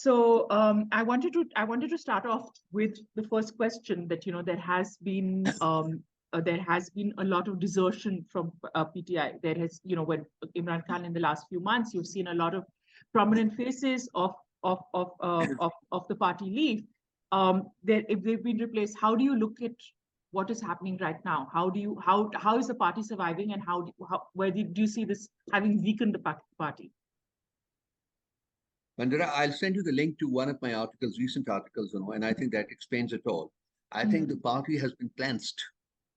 wanted to start off with the first question that there has been a lot of desertion from PTI. There has, when Imran Khan in the last few months, you've seen a lot of prominent faces of the party leave. If they've been replaced, how do you look at what is happening right now? How is the party surviving, and where do you see this having weakened the party? Mandira, I'll send you the link to one of my articles, recent articles, and I think that explains it all. I think the party has been cleansed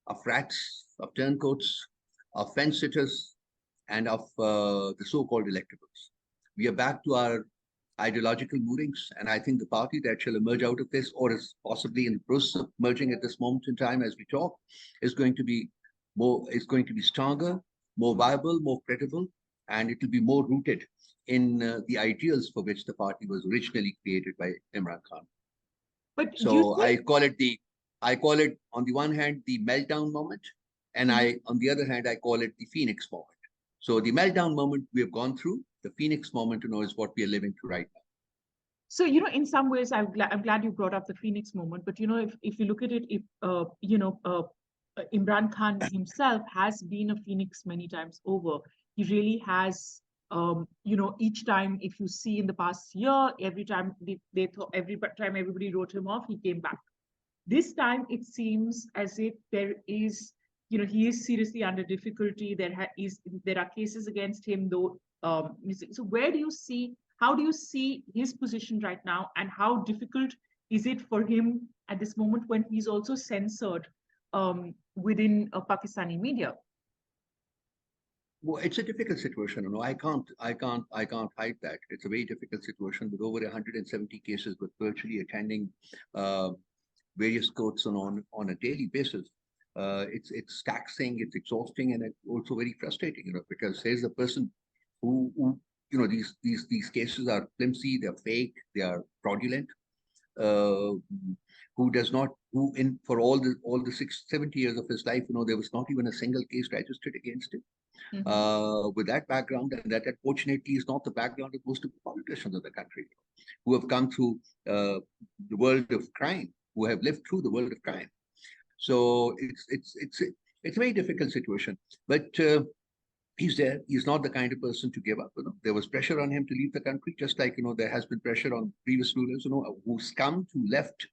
of rats, of turncoats, of fence sitters, and of the so-called electables. We are back to our ideological moorings, and I think the party that shall emerge out of this, or is possibly in the process of merging at this moment in time as we talk, is going to be stronger, more viable, more credible, and it will be more rooted in the ideals for which the party was originally created by Imran Khan. But so I call it on the one hand the meltdown moment, and on the other hand I call it the phoenix moment. So the meltdown moment we have gone through, the phoenix moment, is what we are living through right now. So, in some ways, I'm glad you brought up the phoenix moment. But if you look at it, Imran Khan himself has been a phoenix many times over. He really has. Each time, if you see in the past year, every time everybody wrote him off, he came back. This time, it seems as if there is, he is seriously under difficulty. There are cases against him, though. So how do you see his position right now, and how difficult is it for him at this moment when he's also censored within Pakistani media? Well, it's a difficult situation. I can't hide that. It's a very difficult situation with over 170 cases, with virtually attending various courts on a daily basis. It's taxing, it's exhausting, and it's also very frustrating. Because there's a person who these cases are flimsy, they're fake, they are fraudulent. For all the 70 years of his life, there was not even a single case registered against him. With that background, and that unfortunately is not the background of most of the politicians of the country, who have come through the world of crime, who have lived through the world of crime. So it's a very difficult situation. But he's there. He's not the kind of person to give up. There was pressure on him to leave the country, just like there has been pressure on previous rulers, who's come to left,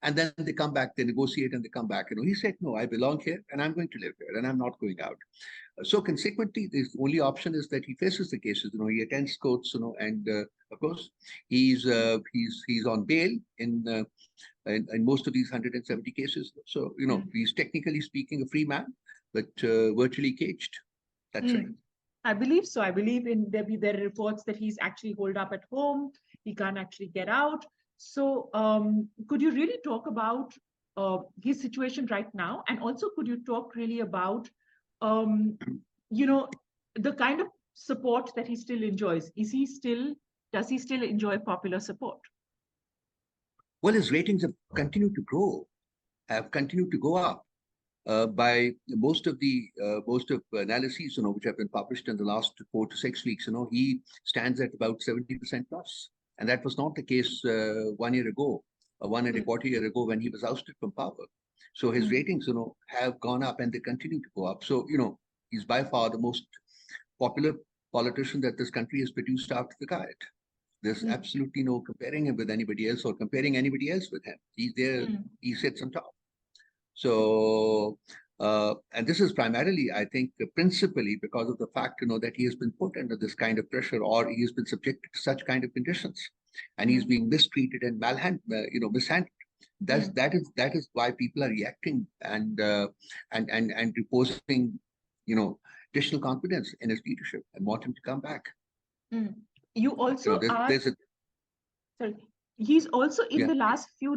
and then they come back, they negotiate, and they come back. He said, no, I belong here, and I'm going to live here, and I'm not going out. So consequently, the only option is that he faces the cases. He attends courts, and of course, he's on bail in most of these 170 cases. So he's technically speaking a free man, but virtually caged. That's right. I believe so. I believe there are reports that he's actually holed up at home. He can't actually get out. So could you really talk about his situation right now? And also, could you talk really about, the kind of support that he still enjoys? Does he still enjoy popular support? Well, his ratings have continued to grow, have continued to go up. By most of analyses, which have been published in the last 4 to 6 weeks, he stands at about 70% plus, and that was not the case 1 year ago, 1.25 years ago, when he was ousted from power. So his ratings, have gone up, and they continue to go up. So he's by far the most popular politician that this country has produced after the Diet. There's absolutely no comparing him with anybody else, or comparing anybody else with him. He's there. He sits on top. So, and this is primarily, I think, principally because of the fact, that he has been put under this kind of pressure, or he has been subjected to such kind of conditions, and he's being mistreated and mishandled. That is why people are reacting and reposing, additional confidence in his leadership and want him to come back. You also sorry. He's also in the last few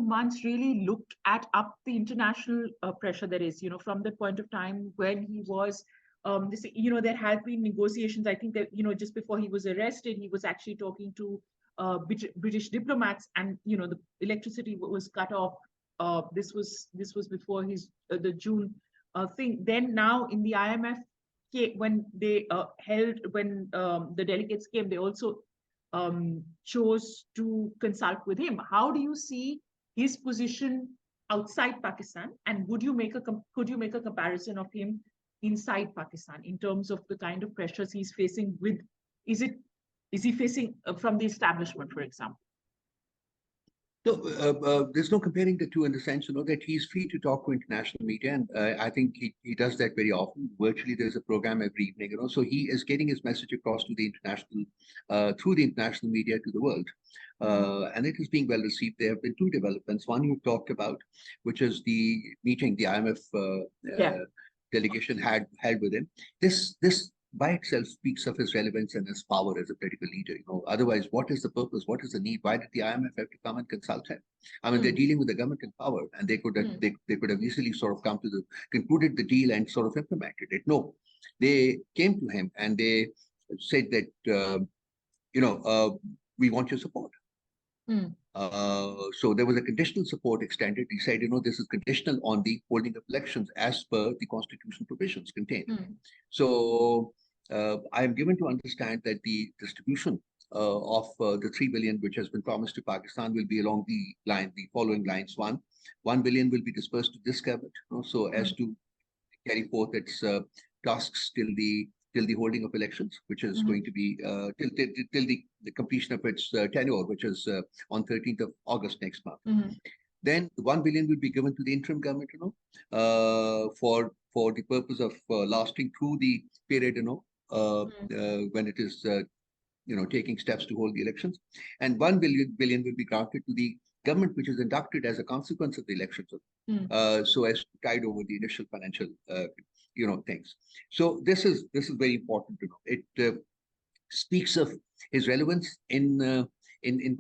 months really looked up the international pressure there is, from the point of time when he was, there had been negotiations. I think that, just before he was arrested, he was actually talking to British diplomats, and, the electricity was cut off. This was before the June thing. Then now in the IMF, when they the delegates came, they also chose to consult with him. How do you see his position outside Pakistan, and could you make a comparison of him inside Pakistan in terms of the kind of pressures he's facing with? Is he facing from the establishment, for example? No, there's no comparing the two in the sense, that he's free to talk to international media, and I think he does that very often. Virtually, there's a program every evening, so he is getting his message across to the international, through the international media to the world. And it is being well received. There have been two developments. One you talked about, which is the meeting the IMF delegation had held with him. This by itself speaks of his relevance and his power as a political leader. Otherwise, what is the purpose? What is the need? Why did the IMF have to come and consult him? I mean, they're dealing with the government in power, and they could have easily sort of concluded the deal and sort of implemented it. No, they came to him and they said that we want your support. So there was a conditional support extended. He said, this is conditional on the holding of elections as per the constitutional provisions contained. So I am given to understand that the distribution of the 3 billion which has been promised to Pakistan will be along the following lines. 1 billion will be dispersed to this government, so as to carry forth its tasks till the holding of elections, which is going to be till the completion of its tenure, which is on 13th of August next month. Then 1 billion will be given to the interim government, for the purpose of lasting through the period, when it is, taking steps to hold the elections. And 1 billion will be granted to the government which is inducted as a consequence of the elections, so as to tide over the initial financial, things. So this is very important to know. It speaks of his relevance in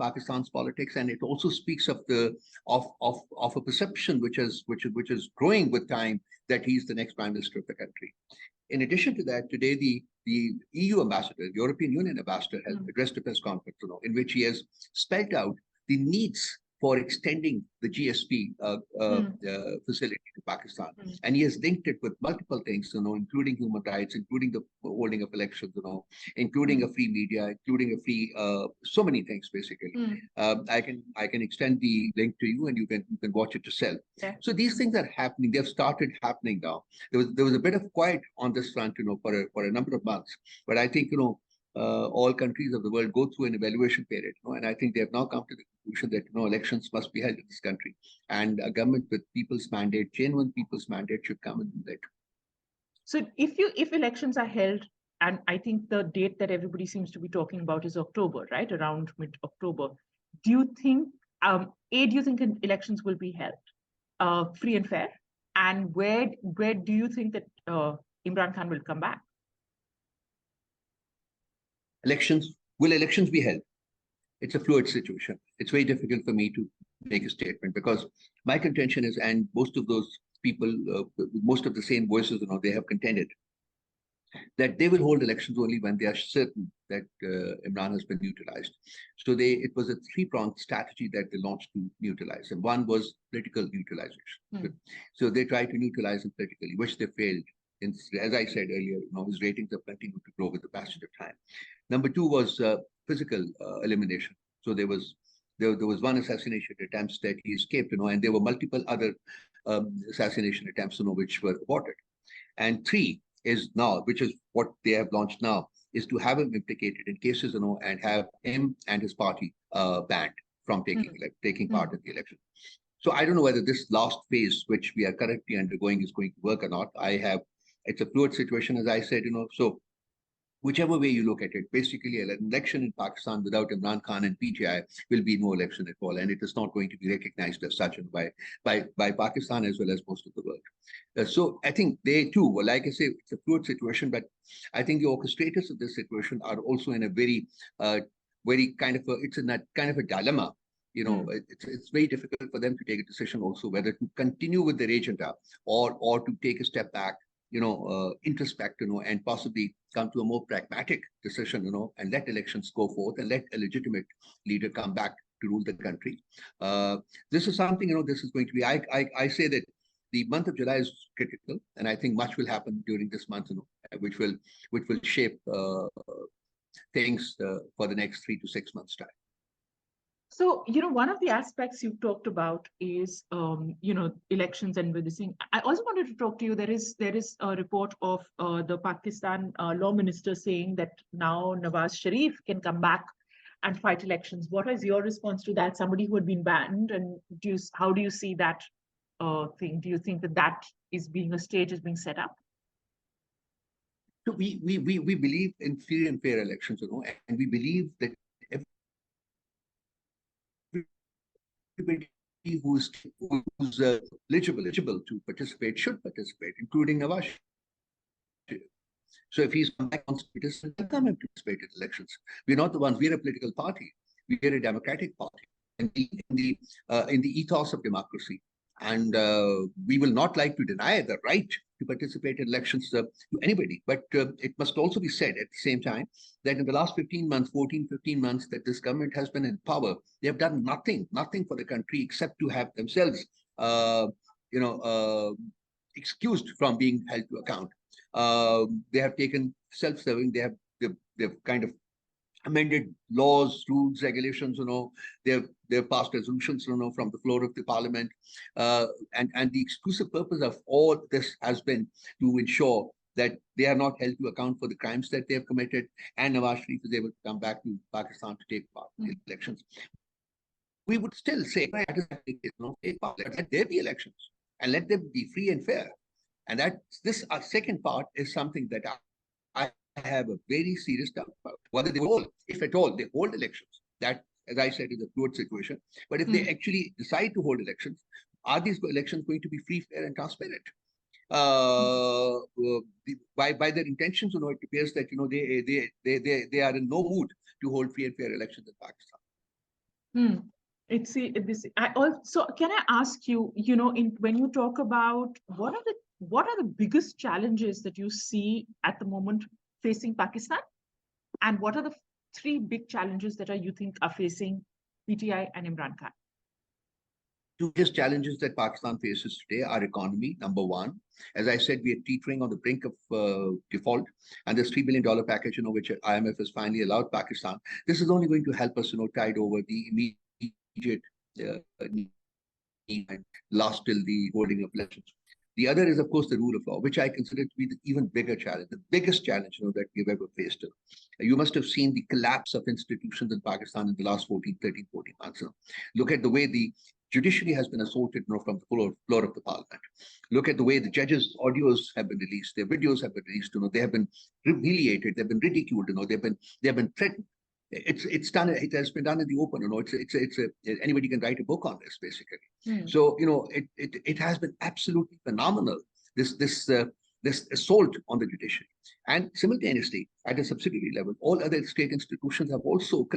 Pakistan's politics, and it also speaks of a perception which is growing with time that he's the next prime minister of the country. In addition to that, today the EU ambassador, European Union ambassador, has addressed a press conference, in which he has spelled out the needs for extending the GSP facility to Pakistan. And he has linked it with multiple things, including human rights, including the holding of elections, including a free media, including a free, so many things, basically. I can extend the link to you, and you can watch it yourself. Yeah. So these things are happening. They've started happening now. There was a bit of quiet on this front, for a number of months. But I think, all countries of the world go through an evaluation period, and I think they have now come to the conclusion that elections must be held in this country, and a government with people's mandate, genuine people's mandate, should come and do that. So if elections are held, and I think the date that everybody seems to be talking about is October, right, around mid-October, do you think elections will be held free and fair, and where do you think that Imran Khan will come back? Will elections be held? It's a fluid situation. It's very difficult for me to make a statement, because my contention is, and most of those people, most of the same voices, they have contended that they will hold elections only when they are certain that Imran has been neutralized. So it was a three-pronged strategy that they launched to neutralize him. One was political neutralization. So they tried to neutralize him politically, which they failed. As I said earlier, his ratings have continued to grow with the passage of time. Number two was physical elimination. So there was one assassination attempts that he escaped, and there were multiple other assassination attempts, which were aborted. And three is now, which is what they have launched now, is to have him implicated in cases, and have him and his party banned from taking part in the election. So I don't know whether this last phase, which we are currently undergoing, is going to work or not. It's a fluid situation, as I said, so whichever way you look at it, basically an election in Pakistan without Imran Khan and PTI will be no election at all, and it is not going to be recognized as such by Pakistan as well as most of the world. So I think they too, well, like I say, it's a fluid situation, but I think the orchestrators of this situation are also in a very kind of a dilemma. It's very difficult for them to take a decision also whether to continue with their agenda or to take a step back, introspect, and possibly come to a more pragmatic decision, and let elections go forth and let a legitimate leader come back to rule the country. This is something, this is going to be, I say that the month of July is critical, and I think much will happen during this month, which will shape things for the next 3 to 6 months' time. So, one of the aspects you've talked about is, elections and witnessing. I also wanted to talk to you. There is a report of the Pakistan law minister saying that now Nawaz Sharif can come back and fight elections. What is your response to that? Somebody who had been banned, and how do you see that thing? Do you think that is being set up? So we believe in free and fair elections, and we believe that everybody who's eligible to participate should participate, including Nawaz Sharif. So if he's come back on status, welcome him to participate in elections. We're not the ones. We're a political party. We're a democratic party in the ethos of democracy. And we will not like to deny the right to participate in elections to anybody. But it must also be said at the same time that in the last 15 months, that this government has been in power, they have done nothing for the country except to have themselves, excused from being held to account. They have taken self-serving. They've kind of amended laws, rules, regulations. They've passed resolutions, from the floor of the parliament, and the exclusive purpose of all this has been to ensure that they are not held to account for the crimes that they have committed, and Nawaz Sharif is able to come back to Pakistan to take part in the elections. We would still say, let there be elections and let them be free and fair. And this second part is something that I have a very serious doubt about whether they will, if at all, they hold elections. That, as I said, is a fluid situation. But if they actually decide to hold elections, are these elections going to be free, fair, and transparent? By their intentions, it appears that they are in no mood to hold free and fair elections in Pakistan. I also, can I ask you, when you talk about what are the biggest challenges that you see at the moment facing Pakistan, and what are the 3 big challenges that you think are facing PTI and Imran Khan? 2 biggest challenges that Pakistan faces today are economy, number 1. As I said, we are teetering on the brink of default, and this $3 billion package, which IMF has finally allowed Pakistan. This is only going to help us, tide over the immediate need and last till the holding of elections. The other is, of course, the rule of law, which I consider to be the even bigger challenge, the biggest challenge that we've ever faced. You must have seen the collapse of institutions in Pakistan in the last 14 months. Look at the way the judiciary has been assaulted from the floor of the parliament. Look at the way the judges' audios have been released, their videos have been released. They have been humiliated, they've been ridiculed. They have been threatened. It's done. It has been done in the open. Anybody can write a book on this, basically. So it has been absolutely phenomenal. This assault on the judiciary, and simultaneously at a subsidiary level, all other state institutions have also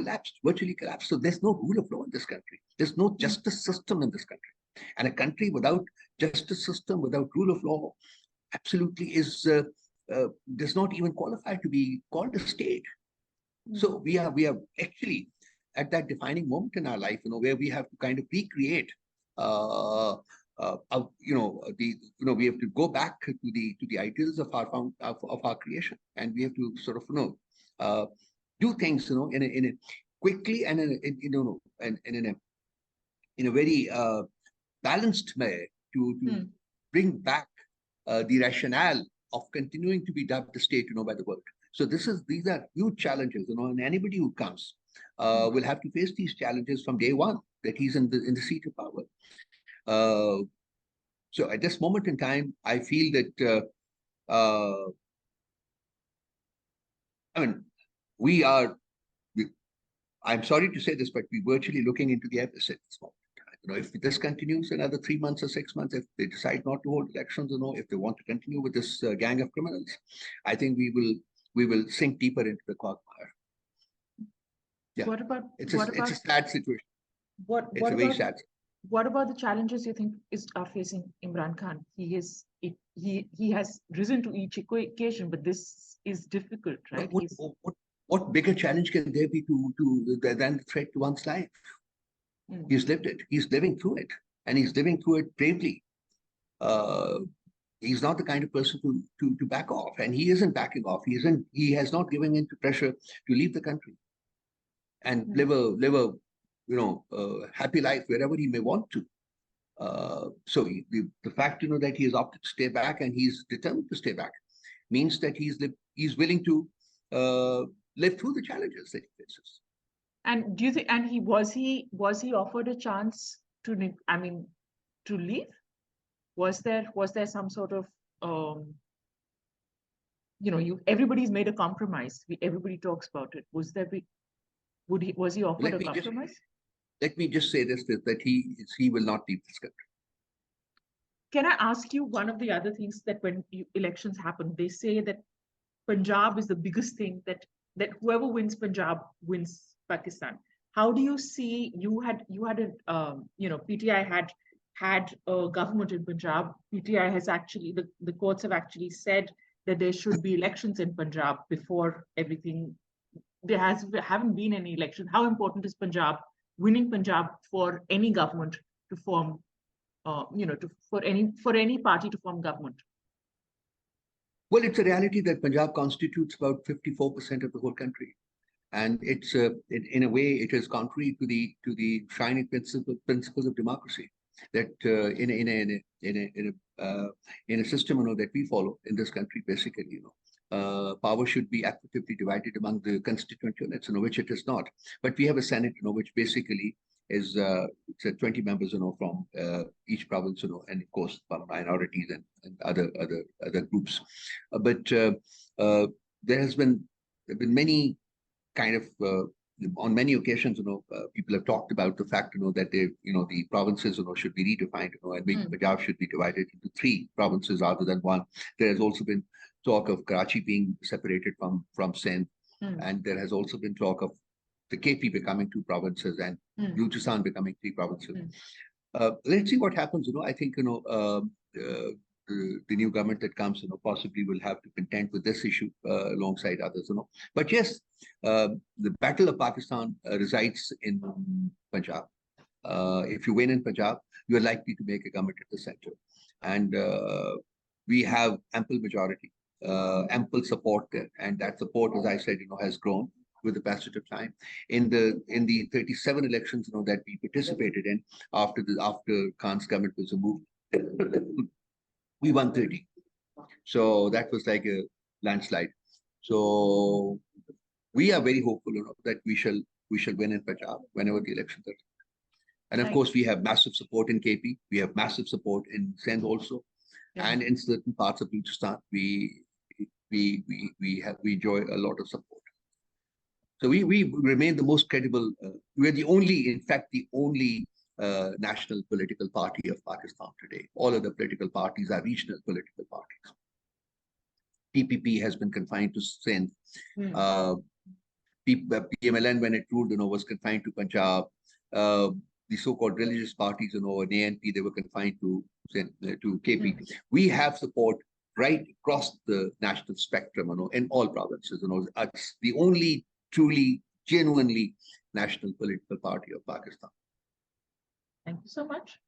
virtually collapsed. So there's no rule of law in this country. There's no justice system in this country, and a country without justice system, without rule of law, absolutely does not even qualify to be called a state. So we are actually at that defining moment in our life, where we have to kind of recreate, we have to go back to the ideals of our creation, and we have to sort of do things in a quickly and in a very balanced way to bring back the rationale of continuing to be dubbed the state, by the world. So these are huge challenges, and anybody who comes will have to face these challenges from day one that he's in the seat of power. So at this moment in time, I feel that I'm sorry to say this, but we're virtually looking into the abyss at this moment. If this continues another 3 months or 6 months, if they decide not to hold elections, if they want to continue with this gang of criminals, I think we will sink deeper into the quagmire. Yeah, it's a sad situation. It's a very sad. What about the challenges you think are facing Imran Khan? He has risen to each occasion, but this is difficult, right? What bigger challenge can there be than the threat to one's life? He's lived it. He's living through it, and he's living through it bravely. he's not the kind of person to back off, and he isn't backing off. He has not given in to pressure to leave the country and live a happy life wherever he may want to. So the fact that he has opted to stay back and he's determined to stay back means that he's willing to live through the challenges that he faces. And do you think? And was he offered a chance to leave? Was there some sort of everybody's made a compromise. Everybody talks about it. Was he offered a compromise? Let me just say this, that he will not leave this country. Can I ask you one of the other things that when elections happen, they say that Punjab is the biggest thing, that whoever wins Punjab wins Pakistan. How do you see, you had PTI had a government in Punjab. PTI has actually, the courts have actually said that there should be elections in Punjab before everything. There haven't been any elections. How important is winning Punjab for any government to form, for any party to form government? Well, it's a reality that Punjab constitutes about 54% of the whole country, and it's in a way it is contrary to the shining principles of democracy. That in a system that we follow in this country, basically, power should be equitably divided among the constituent units, which it is not. But we have a Senate, which basically is 20 members, from each province, and of course minorities and other groups. But there has been many kind of on many occasions, people have talked about the fact, that the provinces, should be redefined, and Punjab should be divided into 3 provinces rather than 1. There has also been talk of Karachi being separated from Sindh, and there has also been talk of the KP becoming 2 provinces and Balochistan becoming 3 provinces. Let's see what happens. I think the new government that comes, possibly will have to contend with this issue alongside others. But yes, the battle of Pakistan resides in Punjab. If you win in Punjab, you are likely to make a government at the center, and we have ample majority, ample support there, and that support, as I said, has grown with the passage of time. In the 37 elections, that we participated in after Khan's government was removed, we won 30. So that was like a landslide. So we are very hopeful, that we shall win in Punjab whenever the elections are. And of course, we have massive support in KP. We have massive support in Sindh also, and in certain parts of Balochistan, we enjoy a lot of support. So we remain the most credible. We're the only national political party of Pakistan today. All other political parties are regional political parties. PPP has been confined to Sindh. PMLN, when it ruled, was confined to Punjab. The so-called religious parties, in ANP, they were confined to KP. We have support right across the national spectrum, in all provinces. It's the only truly, genuinely national political party of Pakistan. Thank you so much.